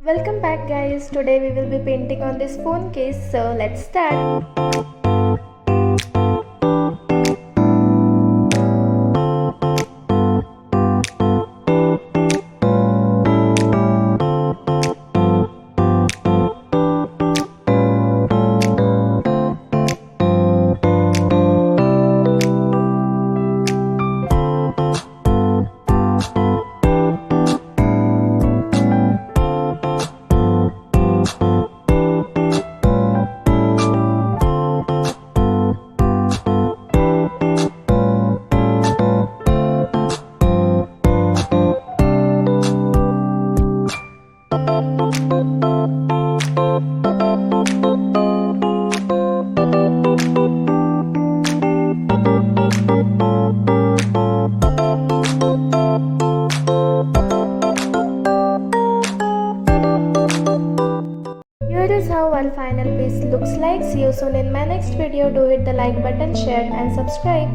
Welcome back guys. Today we will be painting on this phone case, so let's start. Here is how our final piece looks like. See you soon in my next video. Do hit the like button, share and subscribe.